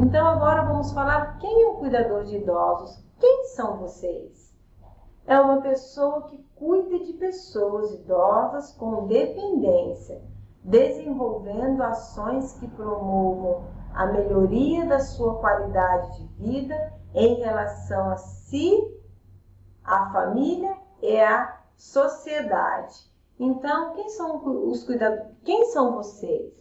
Então agora vamos falar quem é o cuidador de idosos. Quem são vocês? É uma pessoa que cuida de pessoas idosas com dependência, desenvolvendo ações que promovam a melhoria da sua qualidade de vida em relação a si, a família e a sociedade. Então, quem são os cuidadores? Quem são vocês?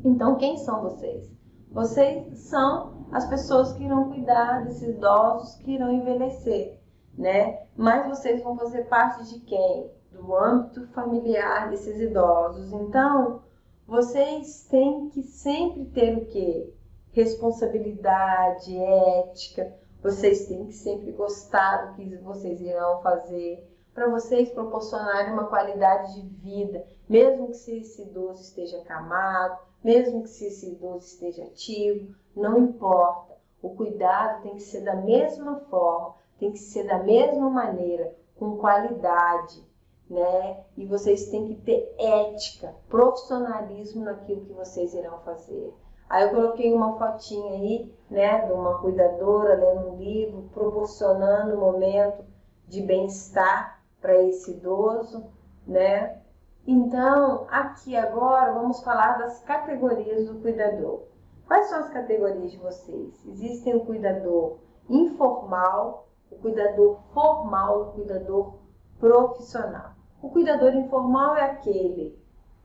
Então, quem são vocês? Vocês são as pessoas que irão cuidar desses idosos que irão envelhecer, né? Mas vocês vão fazer parte de quem? Do âmbito familiar desses idosos. Então, vocês têm que sempre ter o quê? Responsabilidade, ética. Vocês têm que sempre gostar do que vocês irão fazer, para vocês proporcionarem uma qualidade de vida, mesmo que esse idoso esteja acamado, mesmo que esse idoso esteja ativo, não importa. O cuidado tem que ser da mesma forma, tem que ser da mesma maneira, com qualidade, né? E vocês têm que ter ética, profissionalismo naquilo que vocês irão fazer. Aí eu coloquei uma fotinha aí, né, de uma cuidadora lendo um livro, proporcionando um momento de bem-estar para esse idoso, né? Então, aqui agora vamos falar das categorias do cuidador. Quais são as categorias de vocês? Existem o cuidador informal, o cuidador formal, o cuidador profissional. O cuidador informal é aquele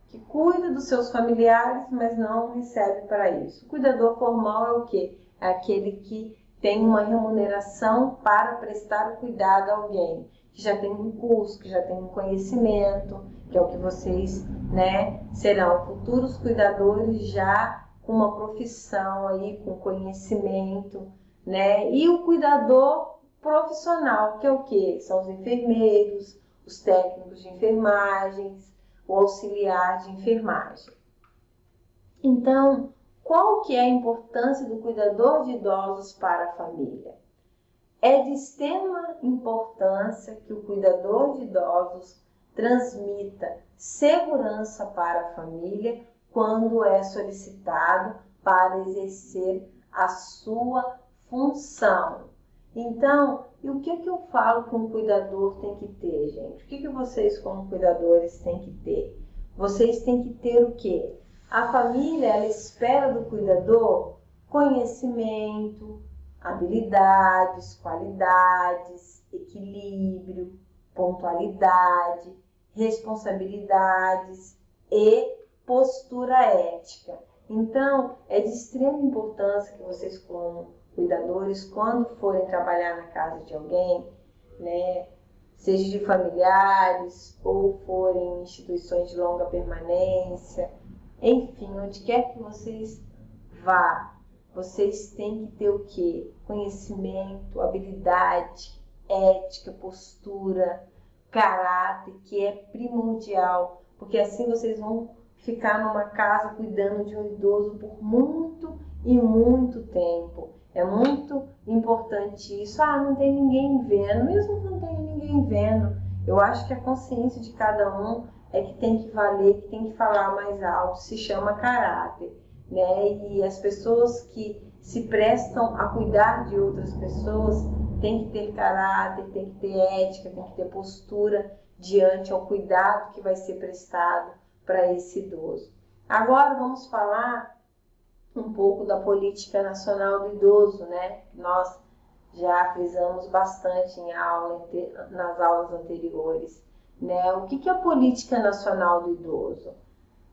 que cuida dos seus familiares, mas não recebe para isso. O cuidador formal é o quê? É aquele que tem uma remuneração para prestar o cuidado a alguém, que já tem um curso, que já tem um conhecimento, que é o que vocês, né, serão futuros cuidadores já com uma profissão aí, com conhecimento, né? E o cuidador profissional, que é o quê? São os enfermeiros, os técnicos de enfermagens, o auxiliar de enfermagem. Então, qual que é a importância do cuidador de idosos para a família? É de extrema importância que o cuidador de idosos transmita segurança para a família quando é solicitado para exercer a sua função. Então, e o que eu falo que um cuidador tem que ter, gente? O que vocês, como cuidadores, têm que ter? Vocês têm que ter o quê? A família, ela espera do cuidador conhecimento, habilidades, qualidades, equilíbrio, pontualidade, responsabilidades e postura ética. Então, é de extrema importância que vocês, como cuidadores, quando forem trabalhar na casa de alguém, né, seja de familiares ou forem em instituições de longa permanência, enfim, onde quer que vocês vá, vocês têm que ter o quê? Conhecimento, habilidade, ética, postura, caráter, que é primordial, porque assim vocês vão ficar numa casa cuidando de um idoso por muito e muito tempo. É muito importante isso. Ah, não tem ninguém vendo. Mesmo que não tenha ninguém vendo, eu acho que a consciência de cada um é que tem que valer, que tem que falar mais alto, se chama caráter, né? E as pessoas que se prestam a cuidar de outras pessoas têm que ter caráter, têm que ter ética, têm que ter postura diante ao cuidado que vai ser prestado para esse idoso. Agora vamos falar um pouco da política nacional do idoso, né? Nós já frisamos bastante nas aulas anteriores, né? O que é a política nacional do idoso?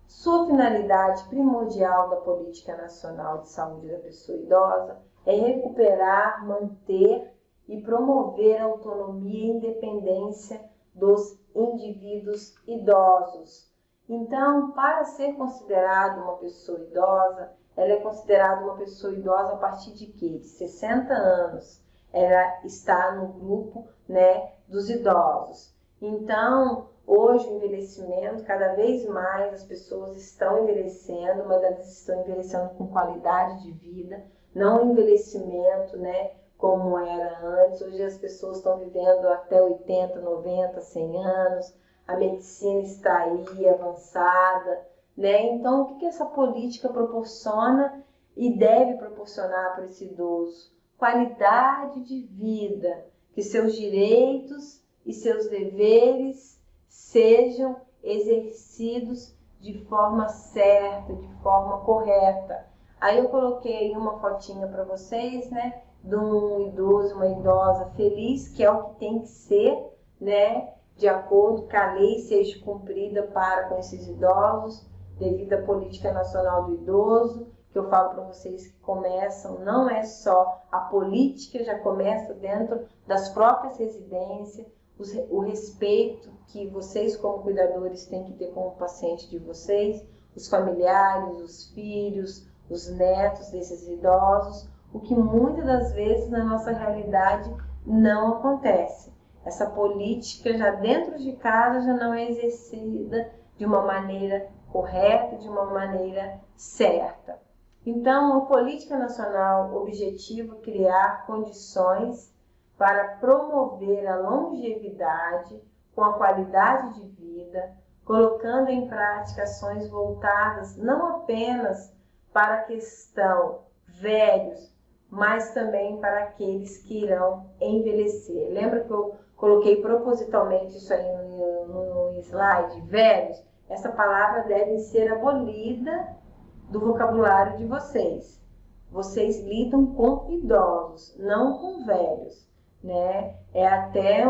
Sua finalidade primordial da política nacional de saúde da pessoa idosa é recuperar, manter e promover a autonomia e independência dos indivíduos idosos. Então, para ser considerado uma pessoa idosa, ela é considerada uma pessoa idosa a partir de quê? De 60 anos. Ela está no grupo, né, dos idosos. Então, hoje o envelhecimento, cada vez mais as pessoas estão envelhecendo, mas elas estão envelhecendo com qualidade de vida, não envelhecimento, né, como era antes. Hoje as pessoas estão vivendo até 80, 90, 100 anos, a medicina está aí avançada, né? Então, o que essa política proporciona e deve proporcionar para esse idoso qualidade de vida, que seus direitos e seus deveres sejam exercidos de forma certa, de forma correta. Aí eu coloquei uma fotinha para vocês, né, de um idoso, uma idosa feliz, que é o que tem que ser, né, de acordo que a lei seja cumprida para com esses idosos, devido à política nacional do idoso, que eu falo para vocês que começam, não é só a política, já começa dentro das próprias residências, o respeito que vocês como cuidadores têm que ter com o paciente de vocês, os familiares, os filhos, os netos desses idosos, o que muitas das vezes na nossa realidade não acontece. Essa política já dentro de casa já não é exercida de uma maneira correta, de uma maneira certa. Então, a política nacional objetiva criar condições para promover a longevidade com a qualidade de vida, colocando em prática ações voltadas não apenas para a questão velhos, mas também para aqueles que irão envelhecer. Lembra que eu coloquei propositalmente isso aí no slide, velhos? Essa palavra deve ser abolida do vocabulário de vocês. Vocês lidam com idosos, não com velhos, né? É até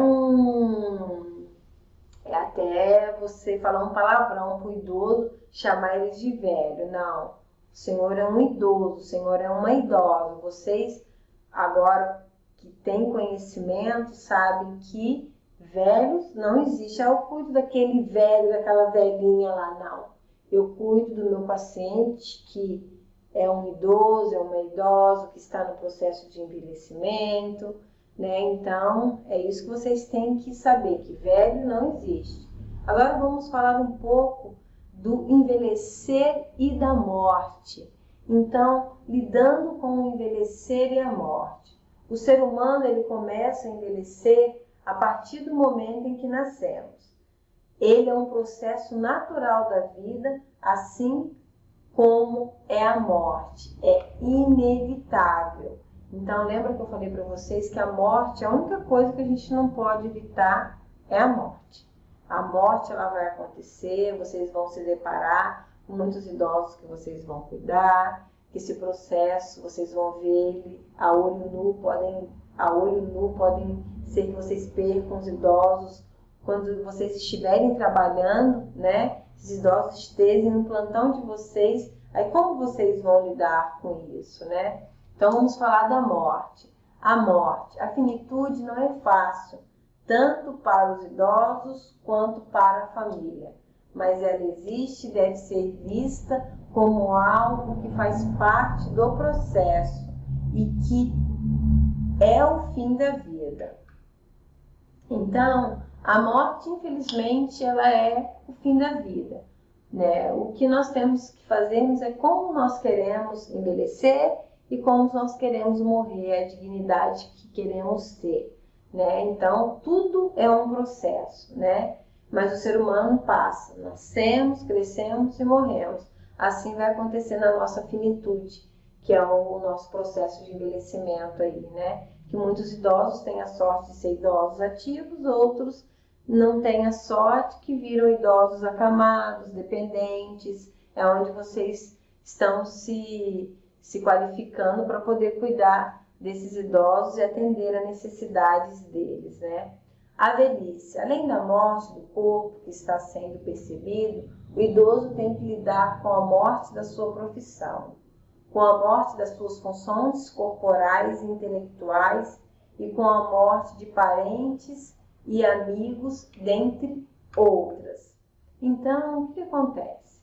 você falar um palavrão para o idoso, chamar ele de velho. Não, o senhor é um idoso, o senhor é uma idosa. Vocês, agora que têm conhecimento, sabem que velhos não existe. Eu cuido daquele velho, daquela velhinha lá, não. Eu cuido do meu paciente que é um idoso, é uma idosa, que está no processo de envelhecimento, né? Então, é isso que vocês têm que saber, que velho não existe. Agora vamos falar um pouco do envelhecer e da morte. Então, lidando com o envelhecer e a morte. O ser humano, ele começa a envelhecer a partir do momento em que nascemos. Ele é um processo natural da vida, assim como é a morte. É inevitável. Então, lembra que eu falei para vocês que a morte, a única coisa que a gente não pode evitar é a morte. A morte, ela vai acontecer, vocês vão se deparar com muitos idosos que vocês vão cuidar, que esse processo, vocês vão ver ele a olho nu, podem ser que vocês percam os idosos quando vocês estiverem trabalhando, né? Os idosos estejam no plantão de vocês, aí como vocês vão lidar com isso, né? Então vamos falar da morte. A morte, a finitude não é fácil, tanto para os idosos quanto para a família, mas ela existe e deve ser vista como algo que faz parte do processo e que é o fim da vida. Então, a morte, infelizmente, ela é o fim da vida, né? O que nós temos que fazermos é como nós queremos envelhecer e como nós queremos morrer, a dignidade que queremos ter, né? Então, tudo é um processo, né? Mas o ser humano passa, nascemos, crescemos e morremos. Assim vai acontecer na nossa finitude, que é o nosso processo de envelhecimento aí, né? Que muitos idosos têm a sorte de ser idosos ativos, outros não têm a sorte, que viram idosos acamados, dependentes. É onde vocês estão se qualificando para poder cuidar desses idosos e atender às necessidades deles, né? A velhice, além da morte do corpo que está sendo percebido, o idoso tem que lidar com a morte da sua profissão, com a morte das suas funções corporais e intelectuais e com a morte de parentes e amigos, dentre outras. Então, o que acontece?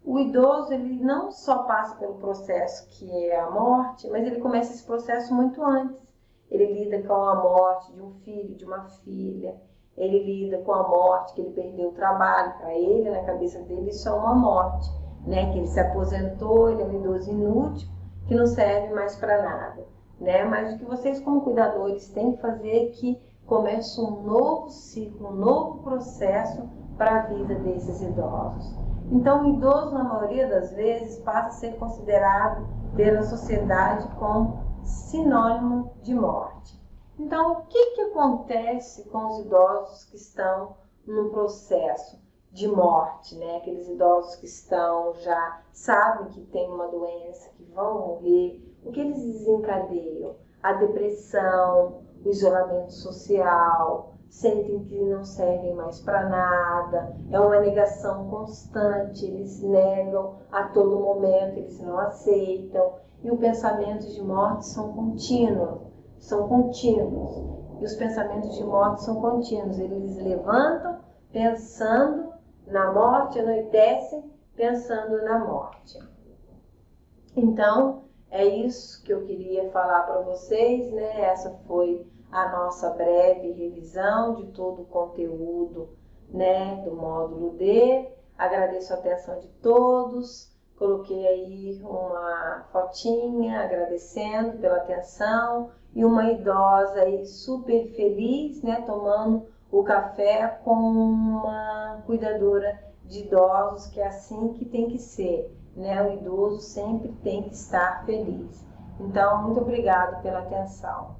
O idoso, ele não só passa pelo processo que é a morte, mas ele começa esse processo muito antes. Ele lida com a morte de um filho, de uma filha. Ele lida com a morte que ele perdeu o trabalho. Para ele, na cabeça dele, isso é uma morte, né? Que ele se aposentou, ele é um idoso inútil, que não serve mais para nada, né? Mas o que vocês, como cuidadores, têm que fazer é que comece um novo ciclo, um novo processo para a vida desses idosos. Então, o idoso, na maioria das vezes, passa a ser considerado pela sociedade como sinônimo de morte. Então, o que acontece com os idosos que estão no processo de morte, né? Aqueles idosos que já sabem que tem uma doença, que vão morrer, o que eles desencadeiam? A depressão, o isolamento social, sentem que não servem mais para nada, é uma negação constante, eles negam a todo momento, eles não aceitam, e os pensamentos de morte são contínuos. E os pensamentos de morte são contínuos, eles levantam pensando na morte, anoitecem pensando na morte. Então, é isso que eu queria falar para vocês, né? Essa foi a nossa breve revisão de todo o conteúdo, né, do módulo D. Agradeço a atenção de todos. Coloquei aí uma fotinha agradecendo pela atenção e uma idosa aí super feliz, né, tomando o café com uma cuidadora de idosos, que é assim que tem que ser, né? O idoso sempre tem que estar feliz. Então, muito obrigado pela atenção.